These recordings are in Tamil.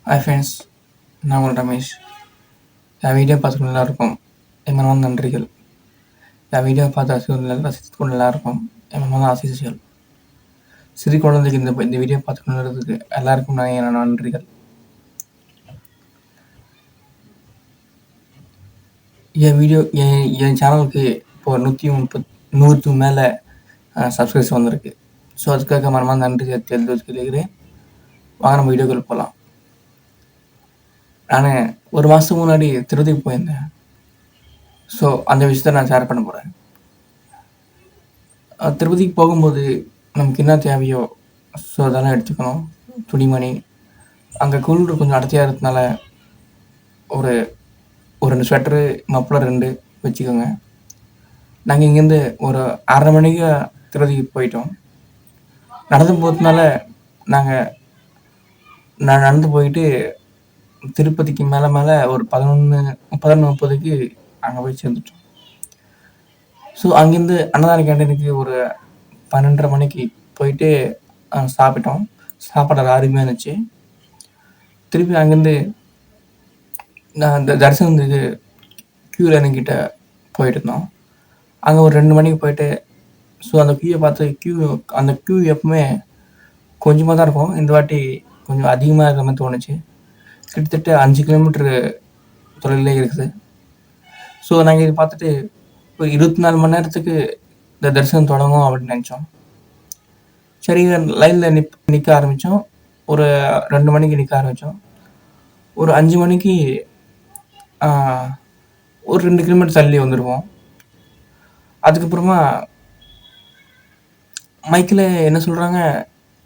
ஹாய் ஃப்ரெண்ட்ஸ், நான் உங்கள் ரமேஷ். என் வீடியோ பார்த்துட்டு எல்லாருக்கும் என் மனமார்ந்த நன்றிகள். என் வீடியோ பார்த்து ரசித்து கொண்டு எல்லாருக்கும் என் மனமார்ந்த ஆசீஸ்கள். சிறு குழந்தைக்கு இந்த வீடியோ பார்த்து கொண்டு எல்லாருக்கும் நான் என் நன்றிகள். என் சேனலுக்கு இப்போ 100க்கு மேலே சப்ஸ்கிரைப்ஸ் வந்திருக்கு. ஸோ அதுக்காக மனமார்ந்த நன்றி தெரிவித்துக்கிறேன். வாங்க நம்ம வீடியோக்கள் போகலாம். நான் ஒரு மாதத்துக்கு முன்னாடி திருப்பதிக்கு போயிருந்தேன். ஸோ அந்த விஷயத்த நான் ஷேர் பண்ண போகிறேன். திருப்பதிக்கு போகும்போது நமக்கு என்ன தேவையோ ஸோ அதெல்லாம் எடுத்துக்கணும். துணிமணி, அங்கே குளிர் கொஞ்சம் அடர்த்தியாக இருக்கிறதுனால ஒரு 2 ஸ்வெட்டரு, மப்ளர் 2 வச்சுக்கோங்க. நாங்கள் இங்கேருந்து ஒரு 6:30 மணிக்கு திருப்பதிக்கு போயிட்டோம். நடந்து போகிறதுனால நான் நடந்து போயிட்டு திருப்பதிக்கு மேலே ஒரு 11:30க்கு அங்கே போய் சேர்ந்துட்டோம். ஸோ அங்கேருந்து அன்னதான கேண்டீனுக்கு ஒரு 12:30 மணிக்கு போயிட்டு சாப்பிட்டோம். சாப்பாடு அருமையாக இருந்துச்சு. திருப்பி அங்கேருந்து நான் இந்த தரிசனத்துக்கு க்யூ லைனுக்கிட்ட போயிட்டு இருந்தோம். அங்கே ஒரு 2 மணிக்கு போயிட்டு ஸோ அந்த க்யூவை பார்த்து அந்த க்யூ எப்பவுமே கொஞ்சமாக தான் இருக்கும். இந்த வாட்டி கொஞ்சம் அதிகமாக இருக்கிற மாதிரி தோணுச்சு. கிட்டத்தட்ட 5 கிலோமீட்டரு தொலைவிலே இருக்குது. ஸோ நாங்கள் இதை பார்த்துட்டு ஒரு 24 மணி நேரத்துக்கு இந்த தரிசனம் தொடங்கும் அப்படின்னு நினச்சோம். சரி, லைனில் நிற்க ஆரம்பித்தோம். ஒரு 2 மணிக்கு நிற்க ஆரம்பித்தோம். ஒரு 5 மணிக்கு ஒரு 2 கிலோமீட்டர் தள்ளி வந்துடுவோம். அதுக்கப்புறமா மைக்கில் என்ன சொல்கிறாங்க,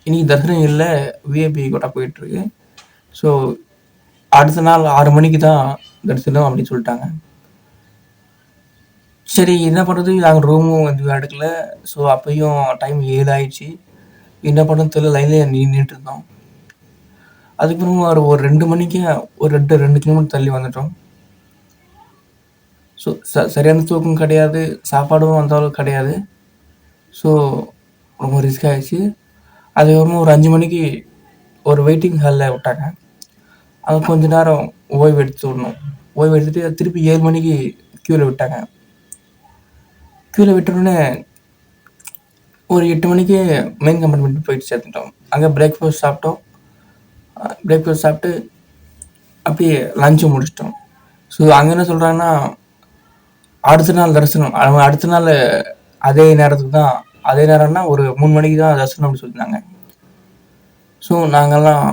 இன்றைக்கி தரிசனம் இல்லை, விஐபி கோட்டா போயிட்டுருக்கு. ஸோ அடுத்த நாள் 6 மணிக்கு தான் தரிசனம் அப்படின்னு சொல்லிட்டாங்க. சரி, என்ன பண்ணுறது, நாங்கள் ரூமும் எடுக்கல. ஸோ அப்போயும் டைம் 7 ஆயிடுச்சு. என்ன பண்ணுறது தெரியல, லைன்லேயே நின்றுட்டு இருந்தோம். அதுக்கப்புறமா ஒரு 2 மணிக்கு ஒரு 2 கிலோமீட்டர் தள்ளி வந்துட்டோம். ஸோ சரியான தூக்கம் கிடையாது, சாப்பாடும் அந்த அளவுக்கு கிடையாது. ஸோ ரொம்ப ரிஸ்க் ஆகிடுச்சு. அதுக்கப்புறமா ஒரு 5 மணிக்கு ஒரு வெயிட்டிங் ஹாலில் விட்டாங்க. அங்கே கொஞ்ச நேரம் ஓய்வு எடுத்துடணும். ஓய்வு எடுத்துகிட்டு திருப்பி 7 மணிக்கு க்யூவில் விட்டாங்க. க்யூவில் விட்டோடனே ஒரு 8 மணிக்கு மெயின் கம்பார்ட்மெண்ட் போயிட்டு சேர்த்துட்டோம். அங்கே பிரேக்ஃபாஸ்ட் சாப்பிட்டோம். பிரேக்ஃபாஸ்ட் சாப்பிட்டு அப்படியே லஞ்சு முடிச்சிட்டோம். ஸோ அங்கே என்ன சொல்கிறாங்கன்னா, அடுத்த நாள் தரிசனம், அடுத்த நாள் அதே நேரம்னா ஒரு 3 மணிக்கு தான் தரிசனம் அப்படின்னு சொல்லியிருந்தாங்க. ஸோ நாங்கள்லாம்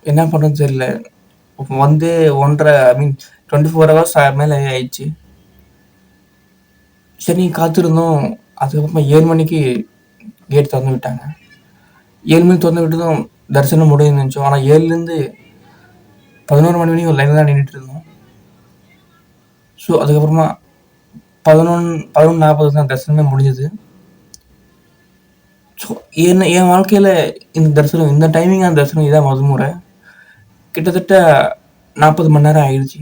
என்ன பண்ணுறதுன்னு தெரியல. வந்து 24 ஹவர்ஸ் மேலே ஆயிடுச்சு. சரி காத்திருந்தோம். அதுக்கப்புறமா 7 மணிக்கு கேட் திறந்து விட்டாங்க. 7 மணிக்கு திறந்து விட்டதும் தரிசனம் முடியும்னு நினச்சோம். ஆனால் 7லேருந்து 11 மணி வரைக்கும் லைனில் தான் நின்றுட்டு இருந்தோம். ஸோ அதுக்கப்புறமா 11:40 தான் தரிசனமே முடிஞ்சது. ஸோ என் வாழ்க்கையில் இந்த டைமிங்கான தரிசனம் இதான் முதல் முறை. கிட்டத்தட்ட 40 மணி நேரம் ஆயிடுச்சு.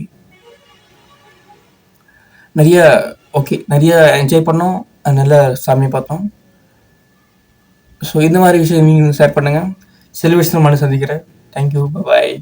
நிறைய என்ஜாய் பண்ணோம், நல்ல சாமியை பார்த்தோம். ஸோ இந்த மாதிரி விஷயம் நீங்கள் ஷேர் பண்ணுங்கள். சில விஷயம் மனு சந்திக்கிறேன். தேங்க்யூ, பாய்.